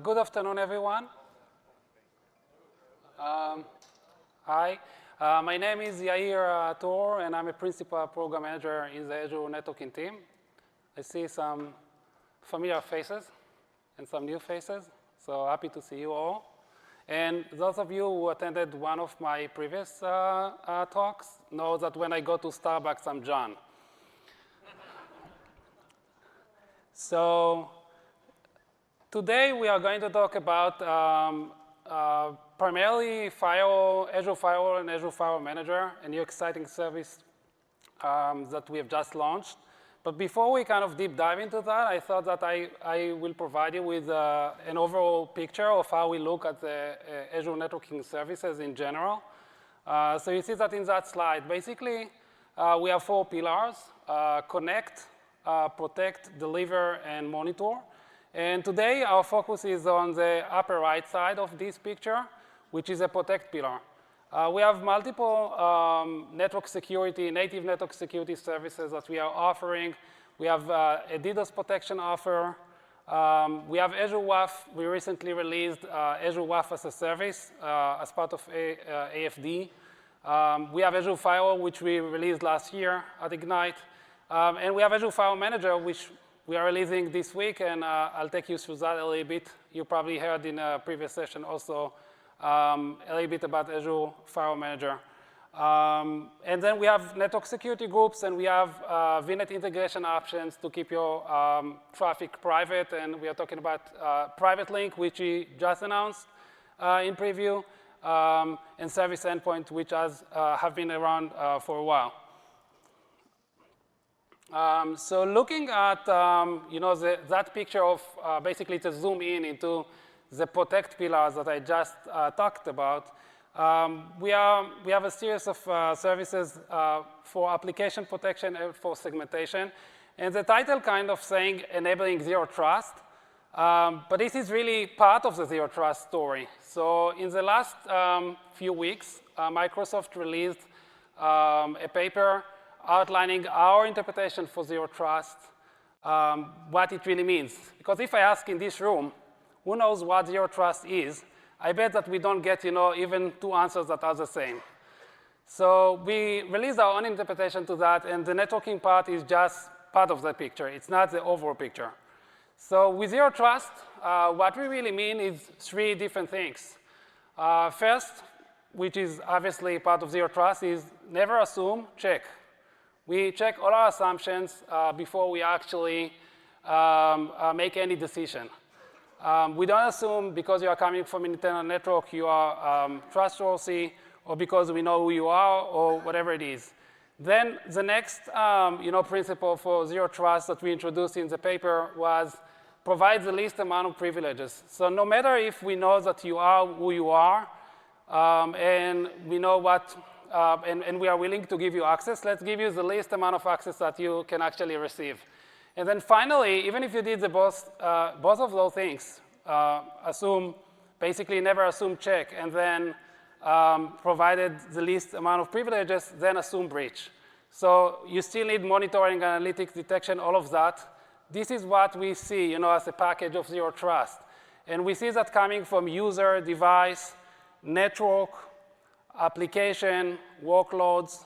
Good afternoon, everyone. Hi, my name is Yair Tor, and I'm a principal program manager in the Azure networking team. I see some familiar faces and some new faces, so happy to see you all. And those of you who attended one of my previous talks know that when I go to Starbucks, I'm John. So today we are going to talk about primarily Azure Firewall and Azure Firewall Manager, a new exciting service that we have just launched. But before we kind of deep dive into that, I thought that I will provide you with an overall picture of how we look at the Azure networking services in general. So you see that in that slide. Basically, we have 4 pillars: connect, protect, deliver, and monitor. And today, our focus is on the upper right side of this picture, which is a protect pillar. We have multiple native network security services that we are offering. We have a DDoS protection offer. We have Azure WAF. We recently released Azure WAF as a service as part of AFD. We have Azure Firewall, which we released last year at Ignite. And we have Azure Firewall Manager, which we are releasing this week, and I'll take you through that a little bit. You probably heard in a previous session also a little bit about Azure Firewall Manager. And then we have network security groups, and we have VNet integration options to keep your traffic private. And we are talking about Private Link, which we just announced in preview, and Service Endpoint, which have been around for a while. So looking at that picture of basically to zoom in into the protect pillars that I just talked about, we have a series of services for application protection and for segmentation. And the title kind of saying enabling zero trust, but this is really part of the zero trust story. So in the last few weeks, Microsoft released a paper outlining our interpretation for zero trust, what it really means. Because if I ask in this room, who knows what zero trust is, I bet that we don't get even 2 answers that are the same. So we released our own interpretation to that, and the networking part is just part of the picture. It's not the overall picture. So with zero trust, what we really mean is 3 different things. First, which is obviously part of zero trust, is never assume, check. We check all our assumptions before we actually make any decision. We don't assume because you are coming from an internal network you are trustworthy, or because we know who you are, or whatever it is. Then the next principle for zero trust that we introduced in the paper was provide the least amount of privileges. So no matter if we know that you are who you are, and we know what, and we are willing to give you access, let's give you the least amount of access that you can actually receive. And then finally, even if you did both of those things, basically never assume check, and then provided the least amount of privileges, then assume breach. So you still need monitoring, analytics, detection, all of that. This is what we see as a package of zero trust. And we see that coming from user, device, network, application, workloads,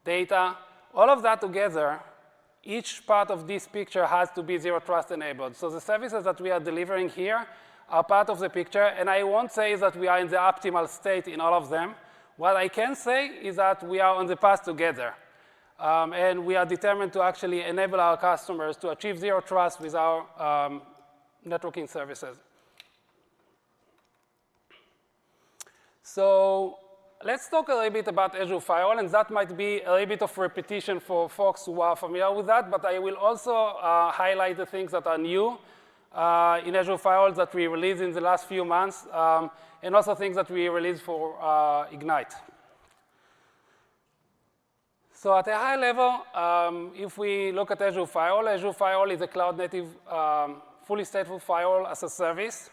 data, all of that together. Each part of this picture has to be zero trust enabled. So the services that we are delivering here are part of the picture, and I won't say that we are in the optimal state in all of them. What I can say is that we are on the path together, and we are determined to actually enable our customers to achieve zero trust with our networking services. So let's talk a little bit about Azure Firewall, and that might be a little bit of repetition for folks who are familiar with that, but I will also highlight the things that are new in Azure Firewall that we released in the last few months, and also things that we released for Ignite. So at a high level, if we look at Azure Firewall is a cloud-native, fully stateful firewall as a service.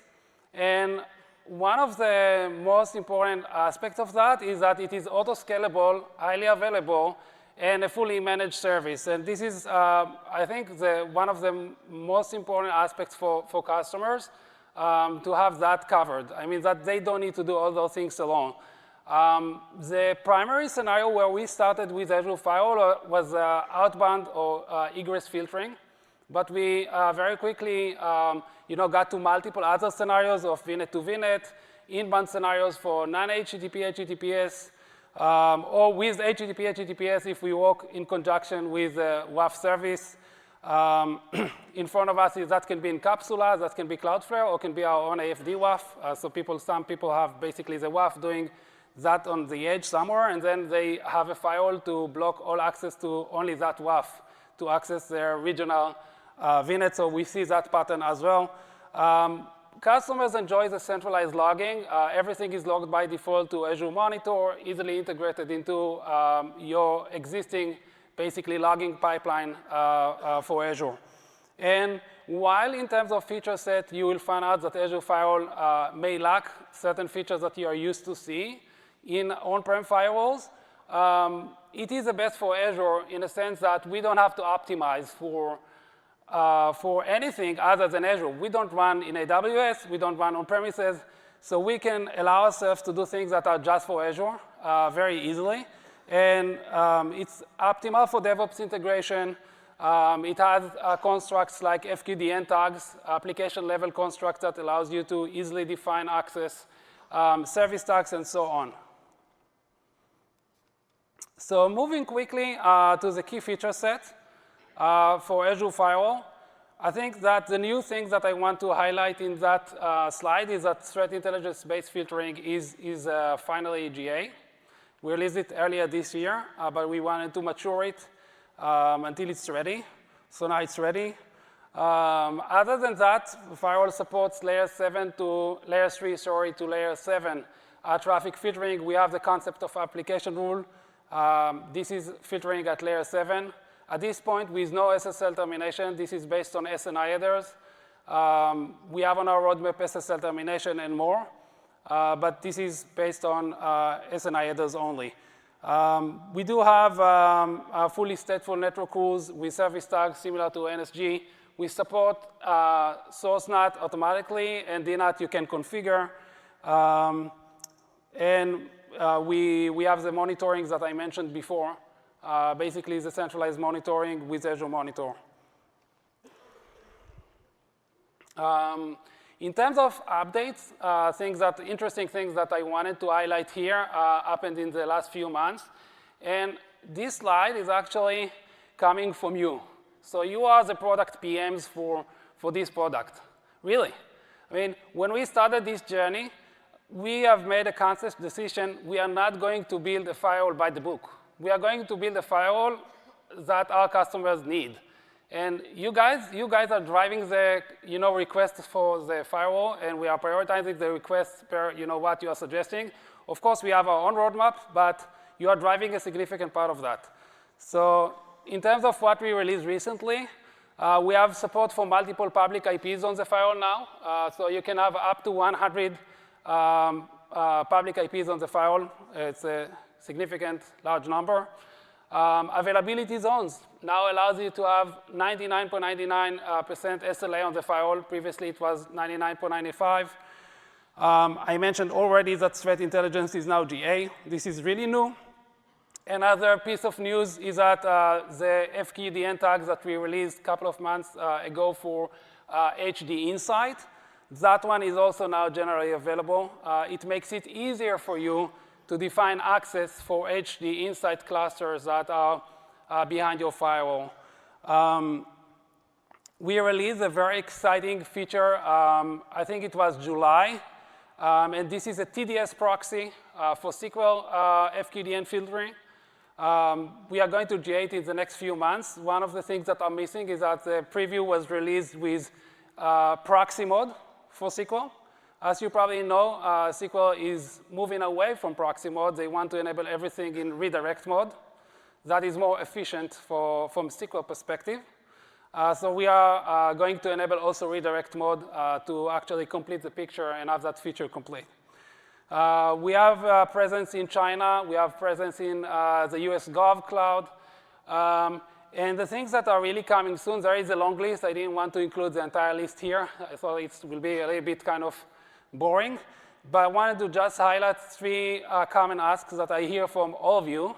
And one of the most important aspects of that is that it is auto-scalable, highly available, and a fully managed service. And this is, I think, one of the most important aspects for customers. to have that covered. I mean, that they don't need to do all those things alone. The primary scenario where we started with Azure Firewall was outbound or egress filtering. But we very quickly got to multiple other scenarios of VNet to VNet, inbound scenarios for non-HTTP, HTTPS, or with HTTP, HTTPS if we work in conjunction with WAF service. In front of us, that can be in Capsula, that can be Cloudflare, or can be our own AFD WAF. So some people have basically the WAF doing that on the edge somewhere, and then they have a firewall to block all access to only that WAF to access their regional VNet. So we see that pattern as well. Customers enjoy the centralized logging. Everything is logged by default to Azure Monitor, easily integrated into your existing, basically, logging pipeline for Azure. And while in terms of feature set, you will find out that Azure Firewall may lack certain features that you are used to see in on-prem firewalls, it is the best for Azure in the sense that we don't have to optimize for anything other than Azure. We don't run in AWS, we don't run on premises, so we can allow ourselves to do things that are just for Azure very easily. And it's optimal for DevOps integration. It has constructs like FQDN tags, application level constructs that allows you to easily define access, service tags, and so on. So moving quickly to the key feature set for Azure Firewall, I think that the new thing that I want to highlight in that slide is that threat intelligence-based filtering is finally GA. We released it earlier this year, but we wanted to mature it until it's ready. So now it's ready. Other than that, Firewall supports layer 3 to layer 7 traffic filtering. We have the concept of application rule. This is filtering at layer 7. At this point, with no SSL termination, this is based on SNI headers. We have on our roadmap SSL termination and more, but this is based on SNI headers only. We do have fully stateful network rules with service tags similar to NSG. We support source NAT automatically, and DNAT you can configure. And we have the monitoring that I mentioned before. Basically, the centralized monitoring with Azure Monitor. In terms of updates, interesting things that I wanted to highlight here happened in the last few months. And this slide is actually coming from you. So you are the product PMs for this product. Really. I mean, when we started this journey, we have made a conscious decision. We are not going to build a firewall by the book. We are going to build a firewall that our customers need. And you guys are driving the requests for the firewall, and we are prioritizing the requests per what you are suggesting. Of course, we have our own roadmap, but you are driving a significant part of that. So in terms of what we released recently, we have support for multiple public IPs on the firewall now. So you can have up to 100 public IPs on the firewall. It's a significant, large number. Availability zones now allows you to have 99.99% SLA on the firewall. Previously, it was 99.95. I mentioned already that threat intelligence is now GA. This is really new. Another piece of news is that the FQDN tags that we released a couple of months ago for HD Insight, that one is also now generally available. It makes it easier for you to define access for HD Insight clusters that are behind your firewall. We released a very exciting feature, I think it was July, and this is a TDS proxy for SQL FQDN filtering. We are going to GA it in the next few months. One of the things that are missing is that the preview was released with proxy mode for SQL. As you probably know, SQL is moving away from proxy mode. They want to enable everything in redirect mode. That is more efficient from SQL perspective. So we are going to enable also redirect mode to actually complete the picture and have that feature complete. We have presence in China. We have presence in the US Gov Cloud. And the things that are really coming soon, there is a long list. I didn't want to include the entire list here. I thought it will be a little bit kind of boring. But I wanted to just highlight 3 common asks that I hear from all of you.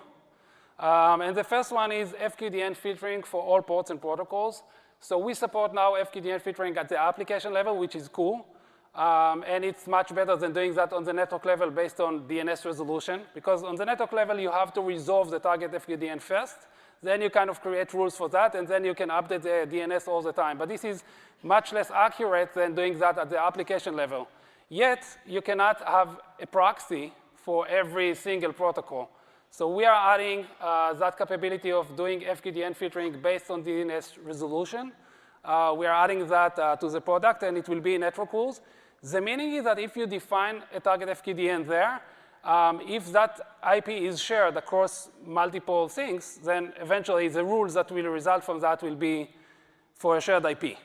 And the first one is FQDN filtering for all ports and protocols. So we support now FQDN filtering at the application level, which is cool. And it's much better than doing that on the network level based on DNS resolution. Because on the network level, you have to resolve the target FQDN first. Then you kind of create rules for that, and then you can update the DNS all the time. But this is much less accurate than doing that at the application level. Yet, you cannot have a proxy for every single protocol. So we are adding that capability of doing FQDN filtering based on DNS resolution. We are adding that to the product, and it will be in network rules. The meaning is that if you define a target FQDN there, if that IP is shared across multiple things, then eventually the rules that will result from that will be for a shared IP.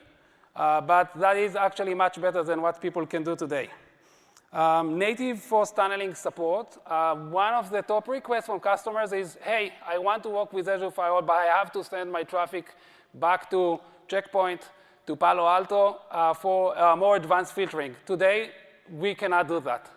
But that is actually much better than what people can do today. Native force tunneling support. One of the top requests from customers is, hey, I want to work with Azure Firewall, but I have to send my traffic back to Checkpoint, to Palo Alto for more advanced filtering. Today, we cannot do that.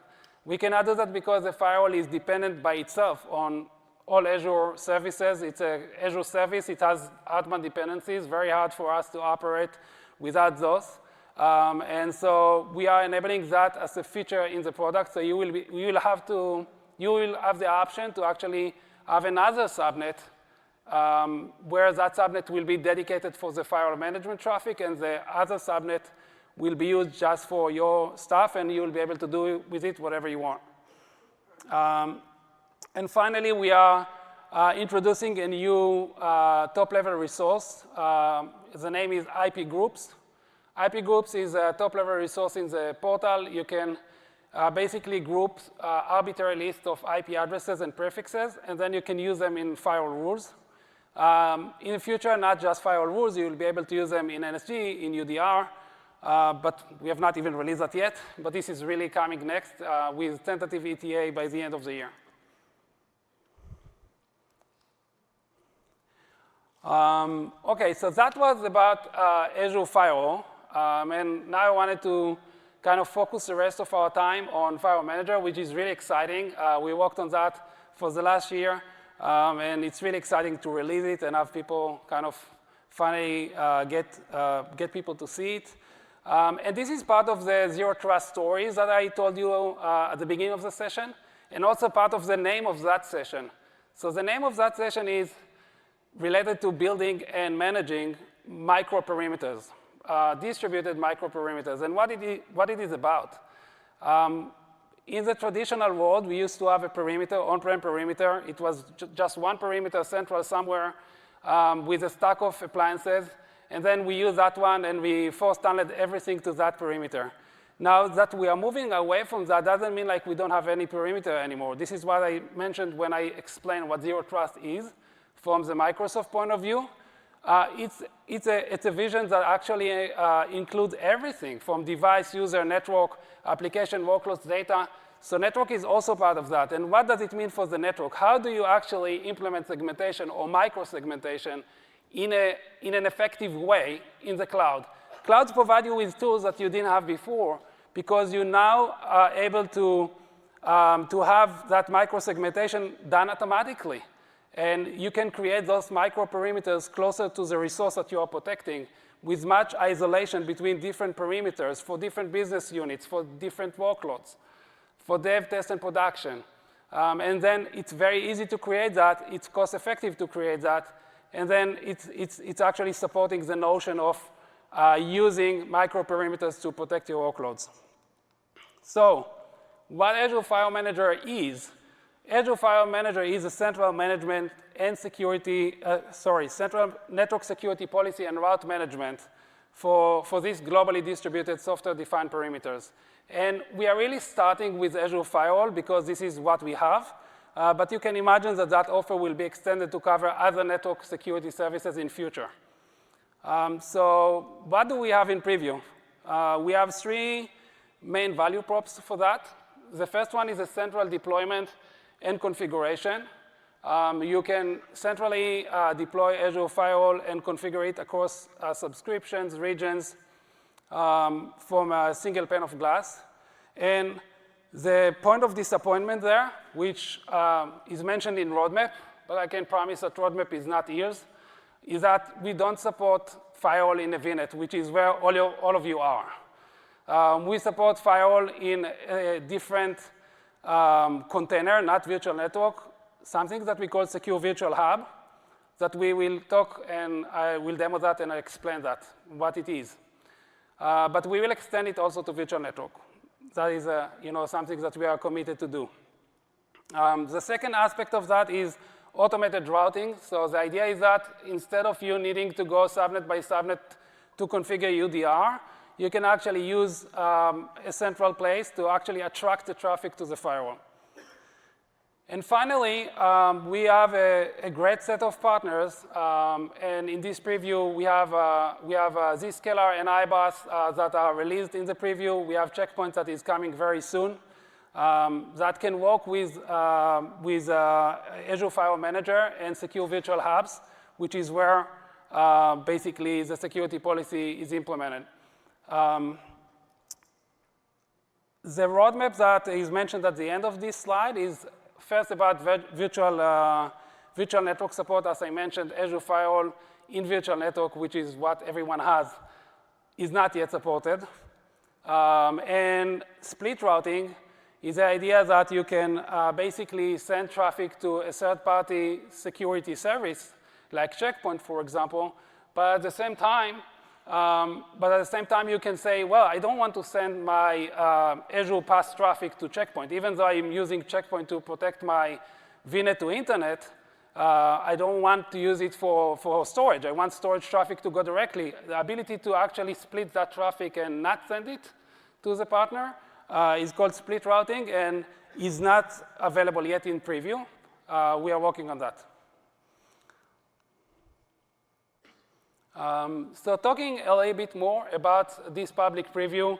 We cannot do that because the firewall is dependent by itself on all Azure services. It's an Azure service. It has Hartman dependencies. Very hard for us to operate without those. And so we are enabling that as a feature in the product. So you will have the option to actually have another subnet where that subnet will be dedicated for the firewall management traffic, and the other subnet will be used just for your stuff, and you will be able to do with it whatever you want. And finally, we are introducing a new top-level resource. The name is IP Groups. IP Groups is a top-level resource in the portal. You can basically group arbitrary list of IP addresses and prefixes, and then you can use them in firewall rules. In the future, not just firewall rules, you will be able to use them in NSG, in UDR, but we have not even released that yet. But this is really coming next with tentative ETA by the end of the year. OK, so that was about Azure Firewall. And now I wanted to kind of focus the rest of our time on Firewall Manager, which is really exciting. We worked on that for the last year. And it's really exciting to release it and have people kind of finally get people to see it. And this is part of the Zero Trust stories that I told you at the beginning of the session, and also part of the name of that session. So the name of that session is related to building and managing microperimeters, distributed microperimeters, and what it is about. In the traditional world, we used to have a perimeter, on-prem perimeter. It was just one perimeter central somewhere with a stack of appliances. And then we use that one, and we force tunneled everything to that perimeter. Now that we are moving away from that doesn't mean like we don't have any perimeter anymore. This is what I mentioned when I explained what Zero Trust is from the Microsoft point of view. It's a vision that actually includes everything from device, user, network, application, workloads, data. So network is also part of that. And what does it mean for the network? How do you actually implement segmentation or micro-segmentation in an effective way in the cloud? Clouds provide you with tools that you didn't have before because you now are able to have that micro-segmentation done automatically. And you can create those micro-perimeters closer to the resource that you are protecting with much isolation between different perimeters for different business units, for different workloads, for dev, test, and production. And then it's very easy to create that. It's cost-effective to create that. And then it's actually supporting the notion of using micro-perimeters to protect your workloads. So what Azure Firewall Manager is, Azure Firewall Manager is a central management and central network security policy and route management for these globally distributed software-defined perimeters. And we are really starting with Azure Firewall because this is what we have. But you can imagine that that offer will be extended to cover other network security services in future. So what do we have in preview? We have 3 main value props for that. The first one is a central deployment and configuration. You can centrally deploy Azure Firewall and configure it across subscriptions, regions, from a single pane of glass. And the point of disappointment there, which is mentioned in roadmap, but I can promise that roadmap is not ears, is that we don't support firewall in a VNet, which is where all of you are. We support firewall in a different container, not virtual network, something that we call secure virtual hub, that we will talk, and I will demo that and I'll explain that, what it is. But we will extend it also to virtual network. That is something that we are committed to do. The second aspect of that is automated routing. So the idea is that instead of you needing to go subnet by subnet to configure UDR, you can actually use a central place to actually attract the traffic to the firewall. And finally, we have a great set of partners. And in this preview, we have Zscaler and iBus that are released in the preview. We have Checkpoint that is coming very soon that can work with Azure Firewall Manager and secure virtual hubs, which is where basically the security policy is implemented. The roadmap that is mentioned at the end of this slide is first about virtual network support. As I mentioned, Azure Firewall in virtual network, which is what everyone has, is not yet supported. And split routing is the idea that you can basically send traffic to a third-party security service, like Checkpoint, for example, but at the same time, you can say, well, I don't want to send my Azure PaaS traffic to Checkpoint. Even though I'm using Checkpoint to protect my VNet to internet, I don't want to use it for storage. I want storage traffic to go directly. The ability to actually split that traffic and not send it to the partner is called split routing and is not available yet in preview. We are working on that. So talking a little bit more about this public preview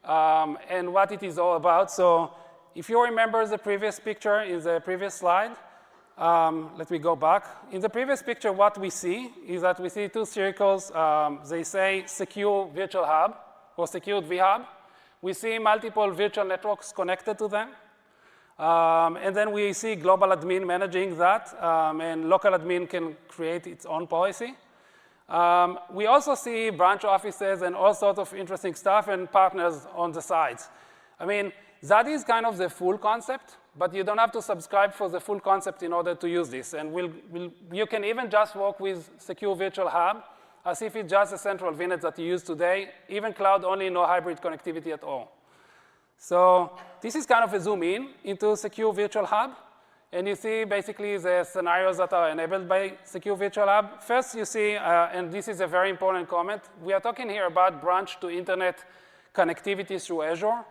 and what it is all about. So if you remember the previous picture in the previous slide, let me go back. In the previous picture, what we see is that we see two circles. They say secure virtual hub or secured vHub. We see multiple virtual networks connected to them. And then we see global admin managing that, and local admin can create its own policy. We also see branch offices and all sorts of interesting stuff and partners on the sides. I mean, that is kind of the full concept, but you don't have to subscribe for the full concept in order to use this. And you can even just work with secure virtual hub as if it's just a central VNet that you use today, even cloud only, no hybrid connectivity at all. So this is kind of a zoom in into secure virtual hub. And you see basically the scenarios that are enabled by secure virtual hub. First you see, and this is a very important comment, we are talking here about branch to internet connectivity through Azure.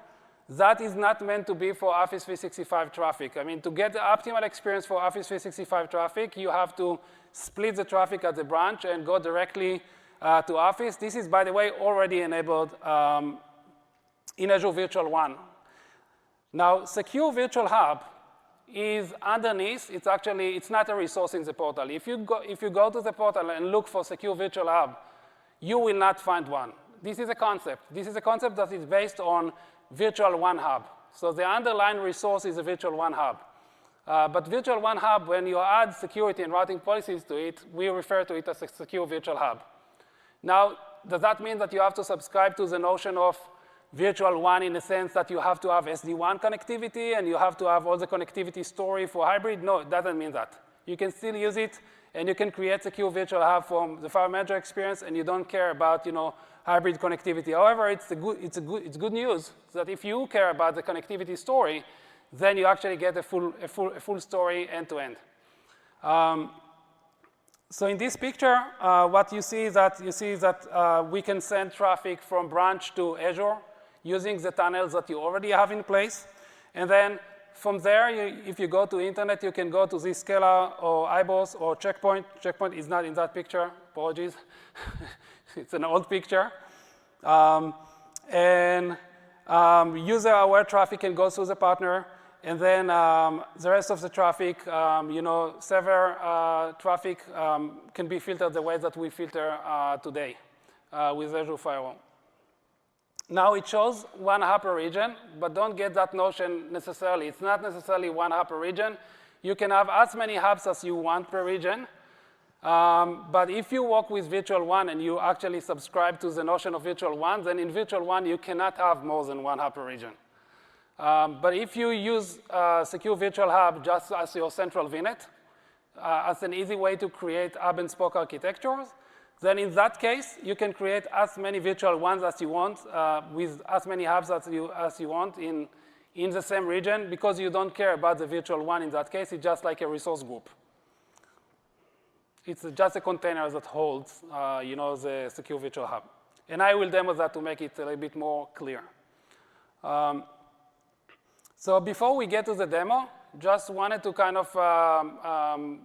That is not meant to be for Office 365 traffic. I mean, to get the optimal experience for Office 365 traffic, you have to split the traffic at the branch and go directly to Office. This is, by the way, already enabled in Azure Virtual One. Now, secure virtual hub is underneath. It's not a resource in the portal. If you go to the portal and look for secure virtual hub, you will not find one. This is a concept. This is a concept that is based on Virtual One Hub. So the underlying resource is a Virtual One Hub. But Virtual One Hub, when you add security and routing policies to it, we refer to it as a secure virtual hub. Now, does that mean that you have to subscribe to the notion of Virtual One in the sense that you have to have SD-WAN connectivity and you have to have all the connectivity story for hybrid? No, it doesn't mean that. You can still use it, and you can create secure virtual hub from the Firewall Manager experience, and you don't care about hybrid connectivity. However, it's good news that if you care about the connectivity story, then you actually get a full story end to end. So in this picture, what you see is that we can send traffic from branch to Azure using the tunnels that you already have in place. And then from there, if you go to internet, you can go to Zscaler or iBoss or Checkpoint. Checkpoint is not in that picture. Apologies. It's an old picture. And user-aware traffic can go through the partner. And then the rest of the traffic, server traffic can be filtered the way that we filter today with Azure Firewall. Now it shows one hub per region, but don't get that notion necessarily. It's not necessarily one hub per region. You can have as many hubs as you want per region. But if you work with Virtual One and you actually subscribe to the notion of Virtual One, then in Virtual One you cannot have more than one hub per region. But if you use Secure Virtual Hub just as your central VNet, as an easy way to create hub and spoke architectures, then in that case, you can create as many virtual ones as you want with as many hubs as you want in the same region, because you don't care about the virtual one in that case. It's just like a resource group. It's just a container that holds the Secure Virtual Hub. And I will demo that to make it a little bit more clear. So before we get to the demo, just wanted to kind of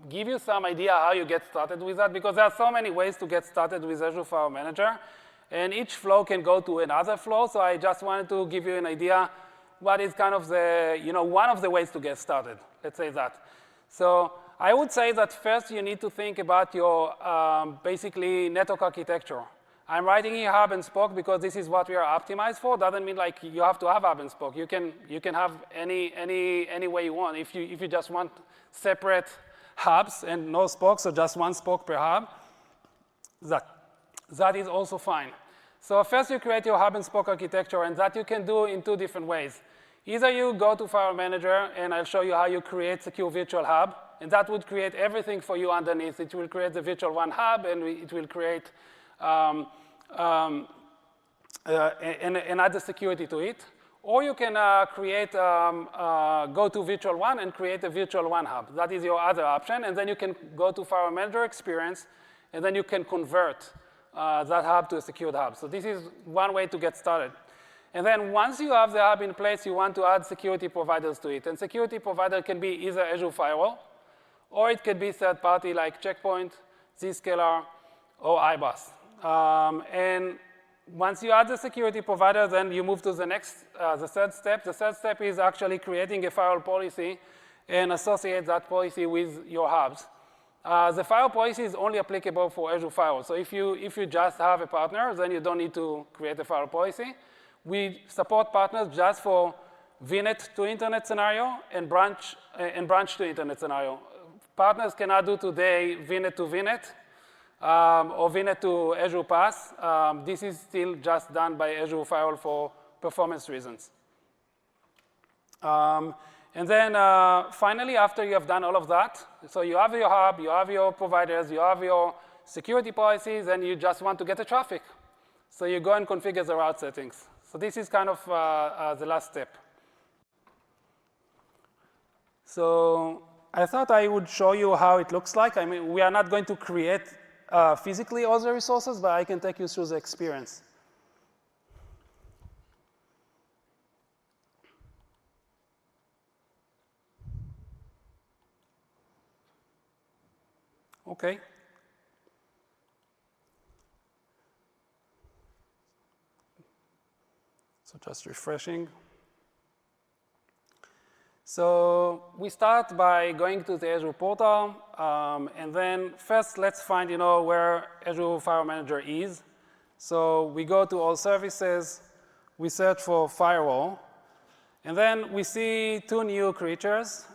give you some idea how you get started with that, because there are so many ways to get started with Azure Firewall Manager, and each flow can go to another flow. So I just wanted to give you an idea what is kind of the, one of the ways to get started. Let's say that. So I would say that first you need to think about your basically network architecture. I'm writing here hub and spoke because this is what we are optimized for. Doesn't mean like you have to have hub and spoke. You can have any way you want. If you just want separate hubs and no spokes, or just one spoke per hub, that is also fine. So first you create your hub and spoke architecture, and that you can do in two different ways. Either you go to Firewall Manager, and I'll show you how you create Secure Virtual Hub, and that would create everything for you underneath. It will create the Virtual One hub, and it will create and add the security to it. Or you can go to Virtual One and create a Virtual One hub. That is your other option. And then you can go to Firewall Manager Experience, and then you can convert that hub to a secured hub. So this is one way to get started. And then once you have the hub in place, you want to add security providers to it. And security provider can be either Azure Firewall, or it could be third party like Checkpoint, Zscaler, or iBus. And once you add the security provider, then you move to the next, the third step. The third step is actually creating a firewall policy and associate that policy with your hubs. The firewall policy is only applicable for Azure Firewall. So if you just have a partner, then you don't need to create a firewall policy. We support partners just for VNet to internet scenario and branch to internet scenario. Partners cannot do today VNet to VNet. Or VNet to Azure Pass. This is still just done by Azure Firewall for performance reasons. And then finally, after you have done all of that, so you have your hub, you have your providers, you have your security policies, and you just want to get the traffic. So you go and configure the route settings. So this is kind of the last step. So I thought I would show you how it looks like. I mean, we are not going to create physically all the resources, but I can take you through the experience. Okay. So just refreshing. So we start by going to the Azure portal, and then first let's find where Azure Firewall Manager is. So we go to all services, we search for firewall, and then we see two new creatures.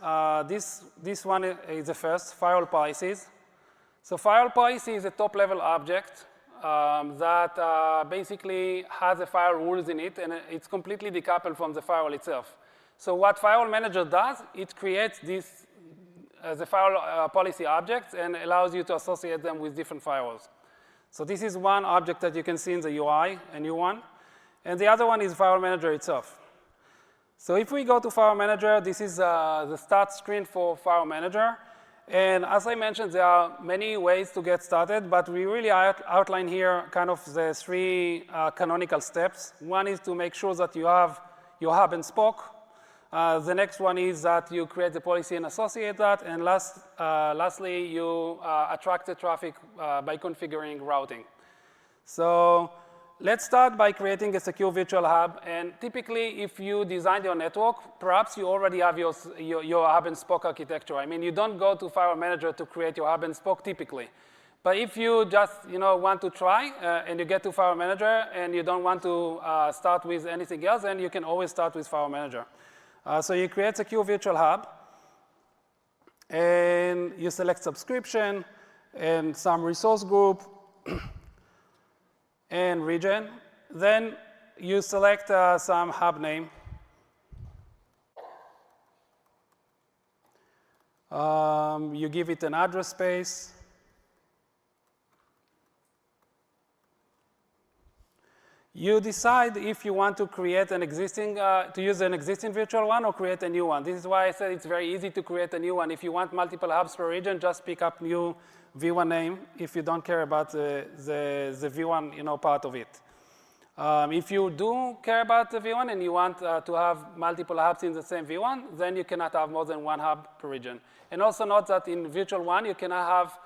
This one is the first, firewall policies. So firewall policy is a top-level object that basically has the firewall rules in it, and it's completely decoupled from the firewall itself. So what Firewall Manager does, it creates these as a firewall policy objects and allows you to associate them with different firewalls. So this is one object that you can see in the UI, a new one. And the other one is Firewall Manager itself. So if we go to Firewall Manager, this is the start screen for Firewall Manager. And as I mentioned, there are many ways to get started, but we really outline here kind of the three canonical steps. One is to make sure that you have your hub and spoke. The next one is that you create the policy and associate that. And lastly, you attract the traffic by configuring routing. So let's start by creating a secure virtual hub. And typically, if you design your network, perhaps you already have your hub and spoke architecture. I mean, you don't go to Firewall Manager to create your hub and spoke typically. But if you just want to try and you get to Firewall Manager and you don't want to start with anything else, then you can always start with Firewall Manager. So you create secure virtual hub, and you select subscription and some resource group and region. Then you select some hub name. You give it an address space. You decide if you want to create an existing, to use an existing virtual one or create a new one. This is why I said it's very easy to create a new one. If you want multiple hubs per region, just pick up new V1 name if you don't care about the V1 part of it. If you do care about the V1 and you want to have multiple hubs in the same V1, then you cannot have more than one hub per region. And also note that in virtual one, you cannot have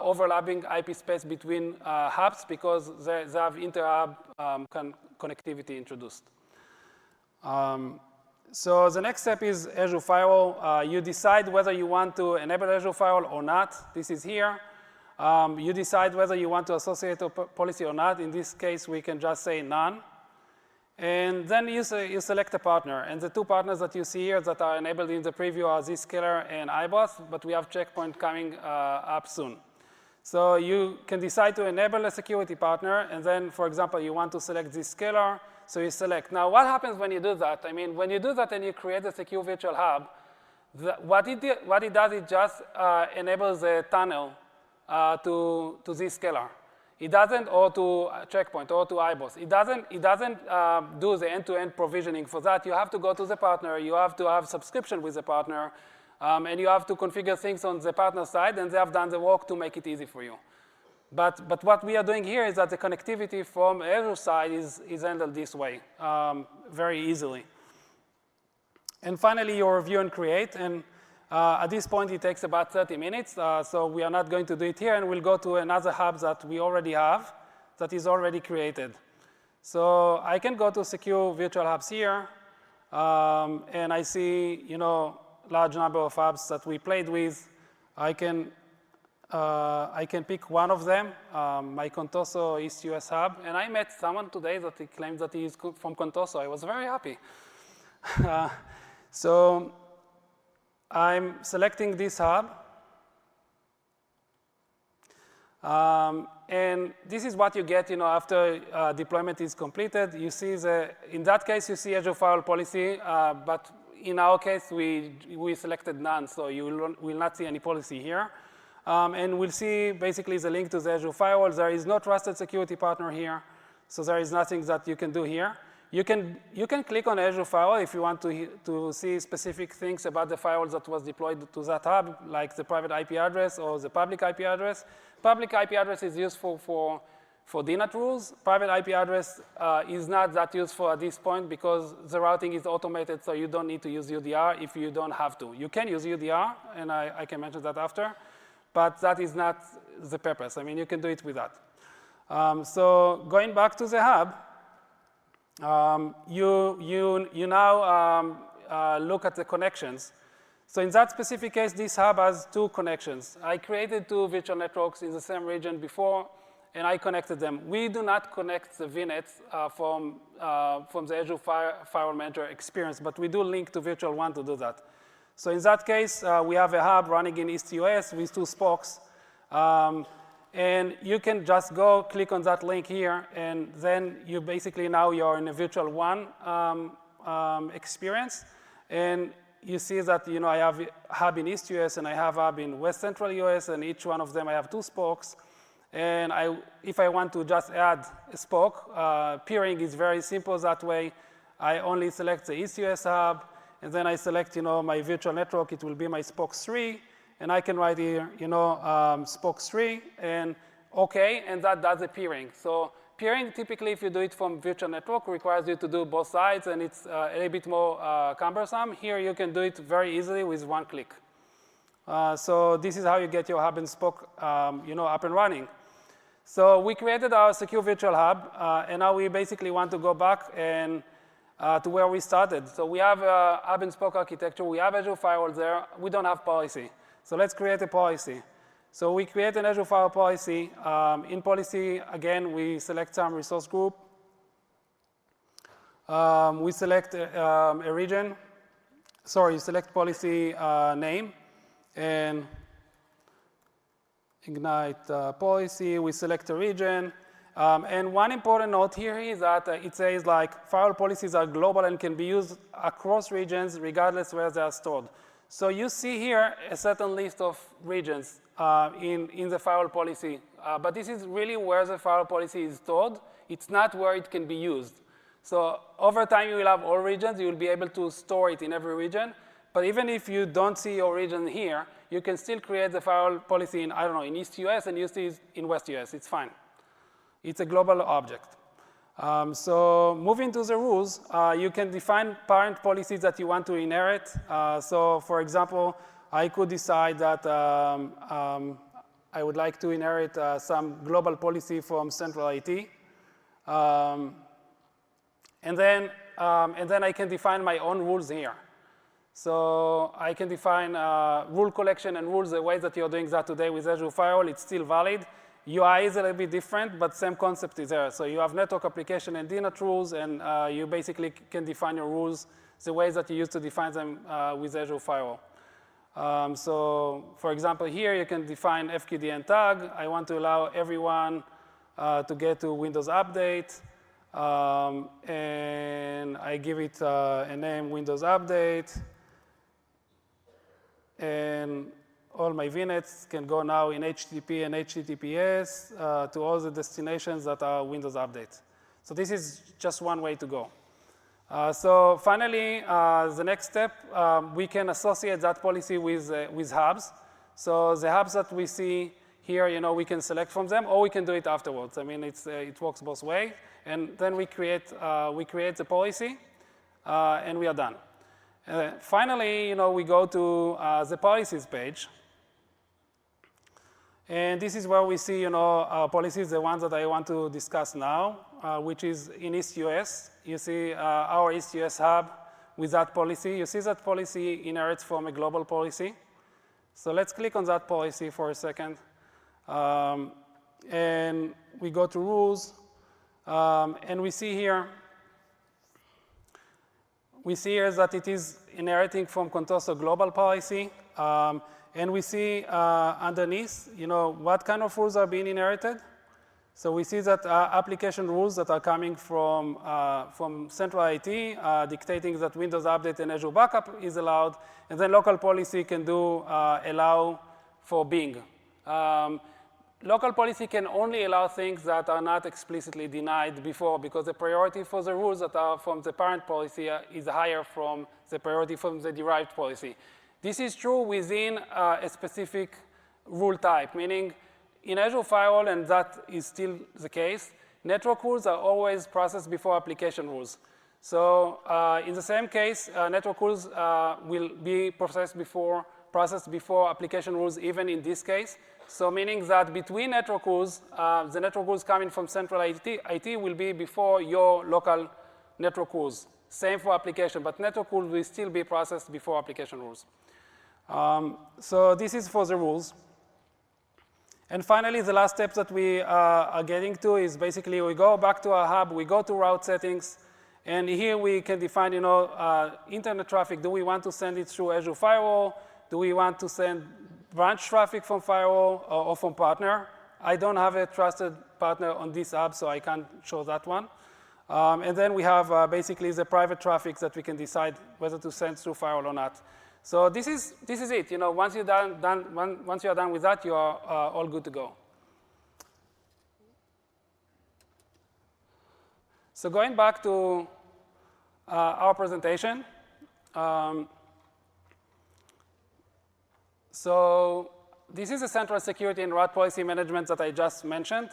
overlapping IP space between hubs because they have inter-hub connectivity introduced. So the next step is Azure Firewall. You decide whether you want to enable Azure Firewall or not. This is here. You decide whether you want to associate a policy or not. In this case, we can just say none. And then you select a partner. And the two partners that you see here that are enabled in the preview are Zscaler and iBoss, but we have Checkpoint coming up soon. So you can decide to enable a security partner, and then, for example, you want to select Zscaler, so you select. Now, what happens when you do that? I mean, when you do that and you create a secure virtual hub, what it does, it just enables a tunnel to Zscaler. It doesn't, or to Checkpoint, or to iBoss. It doesn't do the end-to-end provisioning for that. You have to go to the partner. You have to have subscription with the partner. And you have to configure things on the partner side, and they have done the work to make it easy for you. But what we are doing here is that the connectivity from Azure side is handled this way, very easily. And finally, you review and create. And at this point, it takes about 30 minutes. So we are not going to do it here, and we'll go to another hub that we already have that is already created. So I can go to Secure Virtual Hubs here, and I see, large number of hubs that we played with. I can pick one of them, my Contoso East US hub. And I met someone today that he claims that he is from Contoso. I was very happy. So I'm selecting this hub. And this is what you get, after deployment is completed. You see in that case, you see Azure Firewall Policy, but in our case, we selected none, so you will not see any policy here. And we'll see basically the link to the Azure Firewall. There is no trusted security partner here, so there is nothing that you can do here. You can click on Azure Firewall if you want to see specific things about the firewall that was deployed to that hub, like the private IP address or the public IP address. Public IP address is useful for DNAT rules. Private IP address is not that useful at this point because the routing is automated, so you don't need to use UDR if you don't have to. You can use UDR, and I can mention that after, but that is not the purpose. I mean, you can do it with that. So going back to the hub, you now look at the connections. So in that specific case, this hub has two connections. I created two virtual networks in the same region before, and I connected them. We do not connect the VNets from the Azure Firewall Manager experience, but we do link to Virtual One to do that. So in that case, we have a hub running in East US with two spokes. And you can just go click on that link here, and then you basically now you're in a Virtual One experience. And you see that I have a hub in East US and I have a hub in West Central US, and each one of them I have two spokes. And if I want to just add a spoke, peering is very simple that way. I only select the East US hub, and then I select my virtual network. It will be my spoke 3, and I can write here spoke 3 and OK, and that does the peering. So peering, typically, if you do it from virtual network, requires you to do both sides, and it's a little bit more cumbersome. Here, you can do it very easily with one click. So this is how you get your hub and spoke up and running. So we created our secure virtual hub, and now we basically want to go back and to where we started. So we have a hub and spoke architecture. We have Azure Firewall there. We don't have policy. So let's create a policy. So we create an Azure Firewall policy. In policy, again, we select some resource group. We select a region. Sorry, select policy name. And ignite policy. We select a region. And one important note here is that it says like firewall policies are global and can be used across regions regardless where they are stored. So you see here a certain list of regions in the firewall policy. But this is really where the firewall policy is stored. It's not where it can be used. So over time, you will have all regions. You will be able to store it in every region. But even if you don't see your region here, you can still create the firewall policy in, I don't know, in East US and use it in West US. It's fine. It's a global object. So moving to the rules, you can define parent policies that you want to inherit. So for example, I could decide that I would like to inherit some global policy from central IT. And then I can define my own rules here. So I can define rule collection and rules the way that you're doing that today with Azure Firewall. It's still valid. UI is a little bit different, but same concept is there. So you have network application and DNAT rules, and you basically can define your rules the ways that you used to define them with Azure Firewall. So for example, here you can define FQDN tag. I want to allow everyone to get to Windows Update. And I give it a name, Windows Update. And all my VNets can go now in HTTP and HTTPS to all the destinations that are Windows Update. So this is just one way to go. So finally, the next step, we can associate that policy with hubs. So the hubs that we see here, you know, we can select from them, or we can do it afterwards. I mean, it works both ways. And then we create the policy, and we are done. Finally, you know, we go to the policies page. And this is where we see, you know, our policies, the ones that I want to discuss now, which is in East US. You see our East US hub with that policy. You see that policy inherits from a global policy. So let's click on that policy for a second. And we go to rules. And we see here that it is inheriting from Contoso global policy. And we see underneath, you know, what kind of rules are being inherited. So we see that application rules that are coming from central IT, dictating that Windows Update and Azure Backup is allowed. And then local policy can do allow for Bing. Local policy can only allow things that are not explicitly denied before, because the priority for the rules that are from the parent policy is higher from the priority from the derived policy. This is true within a specific rule type, meaning in Azure Firewall, and that is still the case, network rules are always processed before application rules. So in the same case, network rules will be processed before application rules, even in this case. So meaning that between network rules, the network rules coming from central IT will be before your local network rules. Same for application, but network rules will still be processed before application rules. So this is for the rules. And finally, the last step that we are getting to is basically we go back to our hub, we go to route settings, and here we can define, you know, internet traffic. Do we want to send it through Azure Firewall? Do we want to send branch traffic from firewall or from partner? I don't have a trusted partner on this hub, so I can't show that one. And then we have basically the private traffic that we can decide whether to send through firewall or not. So this is it. You know, once you're once you are done with that, you are all good to go. So going back to our presentation. So this is the central security and route policy management that I just mentioned.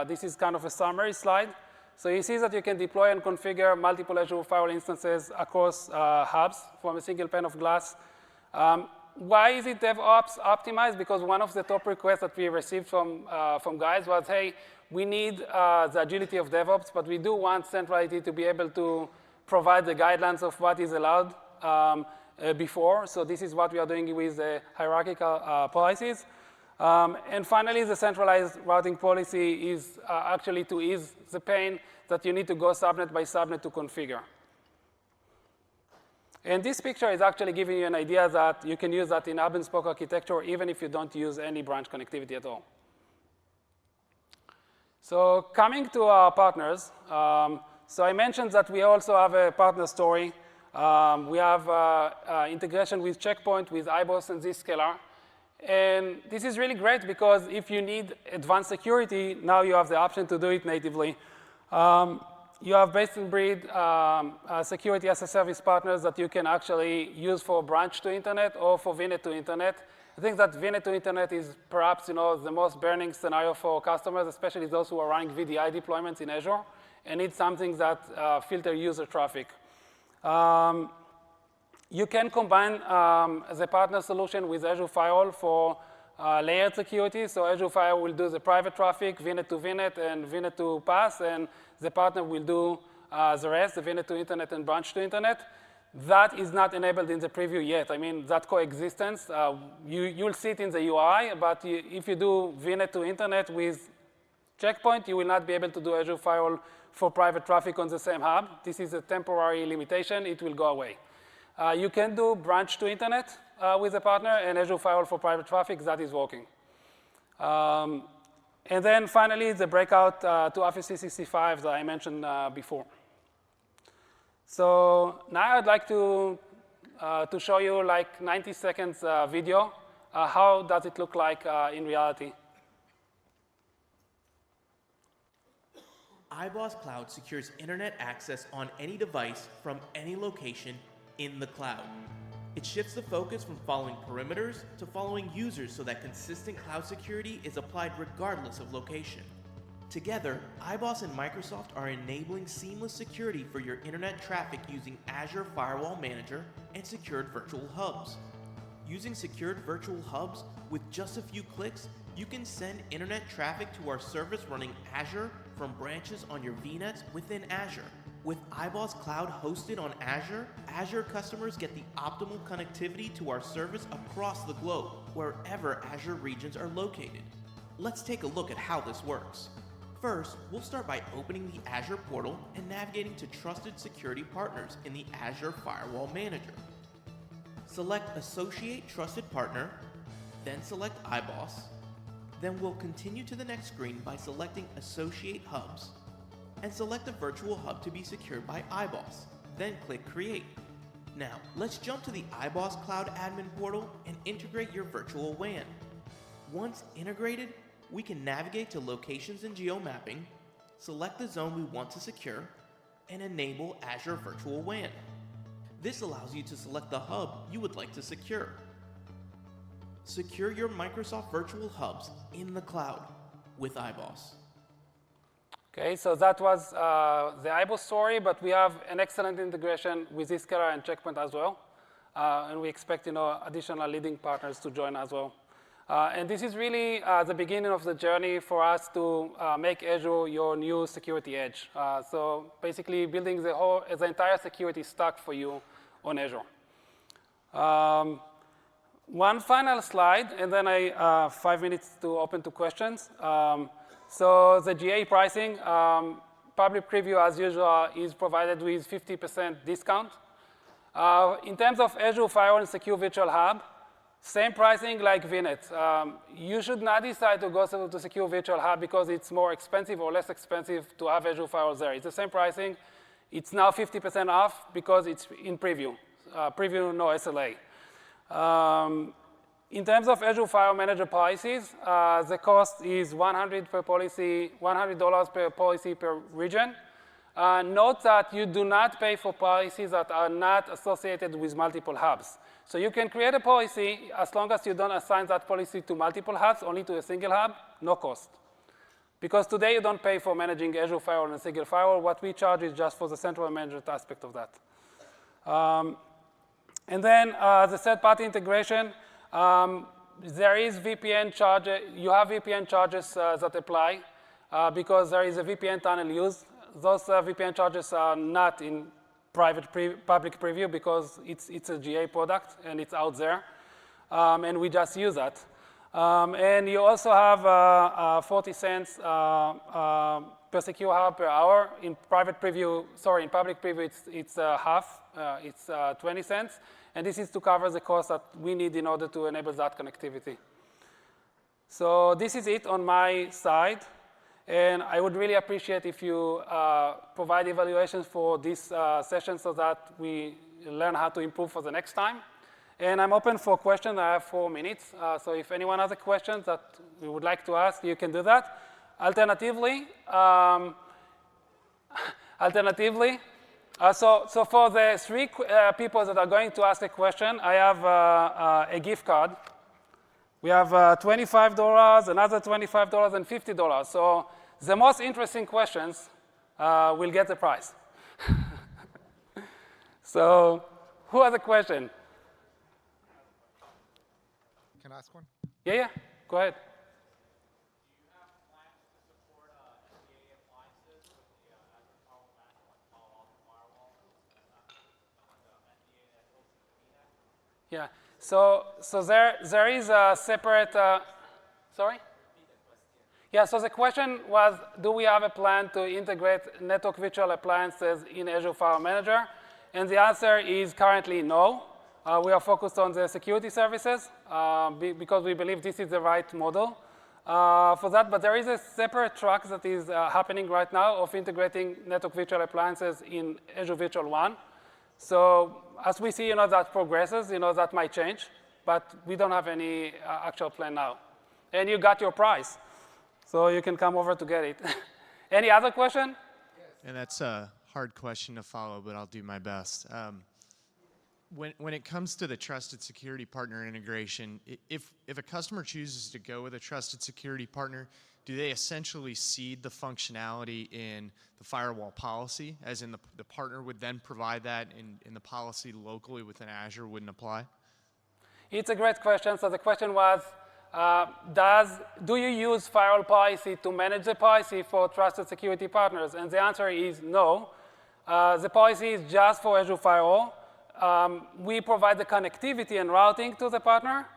This is kind of a summary slide. So you see that you can deploy and configure multiple Azure Firewall instances across hubs from a single pane of glass. Why is it DevOps optimized? Because one of the top requests that we received from guys was, hey, we need the agility of DevOps, but we do want centrality to be able to provide the guidelines of what is allowed before. So this is what we are doing with the hierarchical policies. And finally, the centralized routing policy is actually to ease the pain that you need to go subnet by subnet to configure. And this picture is actually giving you an idea that you can use that in hub and spoke architecture even if you don't use any branch connectivity at all. So coming to our partners, so I mentioned that we also have a partner story. We have integration with Checkpoint, with iBoss and Zscaler. And this is really great because if you need advanced security, now you have the option to do it natively. You have best-in-breed security as a service partners that you can actually use for branch to internet or for VNet to internet. I think that VNet to internet is perhaps the most burning scenario for customers, especially those who are running VDI deployments in Azure and need something that filter user traffic. You can combine the partner solution with Azure Firewall for layered security. So Azure Firewall will do the private traffic, VNet to VNet, and VNet to pass, and the partner will do the rest, the VNet to internet and branch to internet. That is not enabled in the preview yet. I mean, that coexistence, you'll see it in the UI, but if you do VNet to internet with Checkpoint, you will not be able to do Azure Firewall for private traffic on the same hub. This is a temporary limitation. It will go away. You can do branch to internet with a partner and Azure Firewall for private traffic. That is working. And then finally, the breakout to Office 365 that I mentioned before. So now I'd like to show you like 90 seconds video. How does it look like in reality? iBoss Cloud secures internet access on any device from any location in the cloud. It shifts the focus from following perimeters to following users so that consistent cloud security is applied regardless of location. Together, iBoss and Microsoft are enabling seamless security for your internet traffic using Azure Firewall Manager and secured virtual hubs. Using secured virtual hubs, with just a few clicks, you can send internet traffic to our service running Azure from branches on your VNets within Azure. With iBoss Cloud hosted on Azure, Azure customers get the optimal connectivity to our service across the globe, wherever Azure regions are located. Let's take a look at how this works. First, we'll start by opening the Azure portal and navigating to trusted security partners in the Azure Firewall Manager. Select Associate Trusted Partner, then select iBoss. Then we'll continue to the next screen by selecting Associate Hubs, and select a virtual hub to be secured by iBoss. Then click Create. Now, let's jump to the iBoss Cloud Admin portal and integrate your virtual WAN. Once integrated, we can navigate to Locations and Geomapping, select the zone we want to secure, and enable Azure Virtual WAN. This allows you to select the hub you would like to secure. Secure your Microsoft virtual hubs in the cloud with iBoss. Okay, so that was the iBoss story, but we have an excellent integration with Zscaler and Checkpoint as well. And we expect additional leading partners to join as well. And this is really the beginning of the journey for us to make Azure your new security edge. So basically building the entire security stack for you on Azure. One final slide, and then 5 minutes to open to questions. So the GA pricing, public preview as usual is provided with 50% discount. In terms of Azure Firewall and Secure Virtual Hub, same pricing like VNet. You should not decide to go to Secure Virtual Hub because it's more expensive or less expensive to have Azure Firewall there. It's the same pricing. It's now 50% off because it's in preview. Preview, no SLA. In terms of Azure Firewall Manager policies, the cost is $100 per policy, $100 per policy per region. Note that you do not pay for policies that are not associated with multiple hubs. So you can create a policy as long as you don't assign that policy to multiple hubs, only to a single hub, no cost. Because today you don't pay for managing Azure Firewall and single firewall. What we charge is just for the central management aspect of that. And then the third-party integration, there is VPN charges. You have VPN charges that apply because there is a VPN tunnel used. Those VPN charges are not in public preview because it's a GA product and it's out there, and we just use that. And you also have 40 cents per secure hub per hour. In public preview, it's half. It's 20 cents. And this is to cover the cost that we need in order to enable that connectivity. So this is it on my side. And I would really appreciate if you provide evaluations for this session so that we learn how to improve for the next time. And I'm open for questions. I have 4 minutes. So if anyone has a question that you would like to ask, you can do that. Alternatively, so for the 3 people that are going to ask a question, I have a gift card. We have $25, another $25, and $50. So the most interesting questions will get the prize. So who has a question? Can I ask one? Yeah, go ahead. Do you have plans to support NDA appliances with the Azure Firewall Manager, like Firewall, the NDA that hooks into VNet? Yeah. So there is a separate. Sorry. Yeah. So the question was, do we have a plan to integrate network virtual appliances in Azure Firewall Manager? And the answer is currently no. We are focused on the security services because we believe this is the right model for that. But there is a separate track that is happening right now of integrating network virtual appliances in Azure Virtual One. So as we see, that progresses, that might change. But we don't have any actual plan now. And you got your prize. So you can come over to get it. Any other question? Yes. And that's a hard question to follow, but I'll do my best. When it comes to the trusted security partner integration, if a customer chooses to go with a trusted security partner, do they essentially cede the functionality in the firewall policy, as in the partner would then provide that in the policy locally within Azure wouldn't apply? It's a great question. So the question was, do you use firewall policy to manage the policy for trusted security partners? And the answer is no. The policy is just for Azure Firewall. We provide the connectivity and routing to the partner,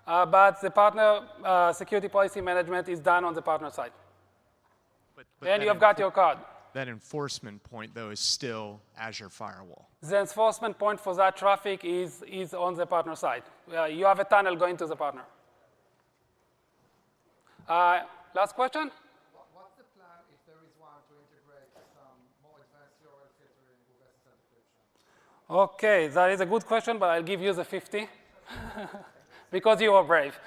but the partner security policy management is done on the partner side. But and you've got your card. That enforcement point, though, is still Azure Firewall. The enforcement point for that traffic is on the partner side. You have a tunnel going to the partner. Last question? What's the plan, if there is one, to integrate some more advanced URL filtering with SSL encryption? OK, that is a good question, but I'll give you the 50 because you are brave.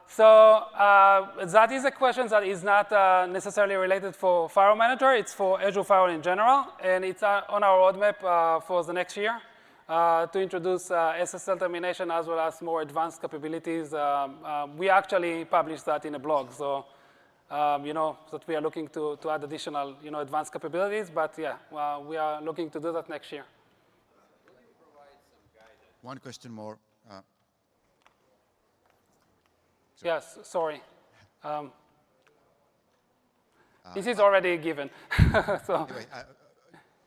So that is a question that is not necessarily related for Firewall Manager. It's for Azure Firewall in general. And it's on our roadmap for the next year to introduce SSL termination as well as more advanced capabilities. We actually published that in a blog. So, that we are looking to add additional, advanced capabilities. But, yeah, we are looking to do that next year. Will you provide some guidance? One question more. Yes, sorry. This is already given. So,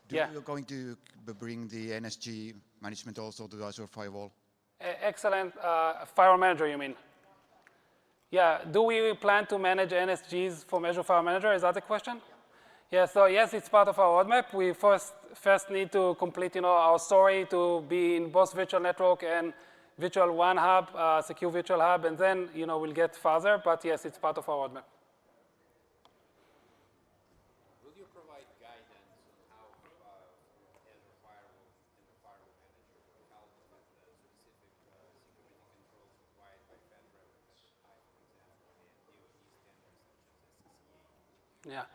Anyway, you're going to bring the NSG management also to the Azure Firewall? Excellent. Firewall Manager, you mean? Yeah. Do we plan to manage NSGs from Azure Firewall Manager? Is that the question? Yeah. So yes, it's part of our roadmap. We first need to complete, our story to be in both virtual network and Virtual One Hub, Secure Virtual Hub, and then we'll get further. But yes, it's part of our roadmap. Will you provide guidance on how Azure Firewall and the Firewall Manager will help with the specific security controls required by FedRAMP, for example, and DoD standards such as SCCA? Yeah.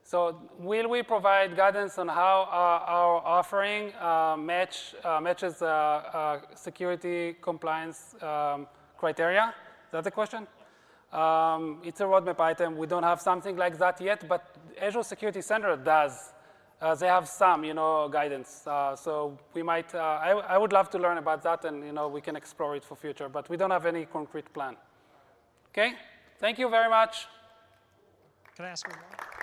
So will we provide guidance on how our offering matches security compliance criteria? Is that the question? It's a roadmap item. We don't have something like that yet, but Azure Security Center does they have some, guidance. So we might, I would love to learn about that, and we can explore it for future. But we don't have any concrete plan. Okay? Thank you very much. Can I ask one more?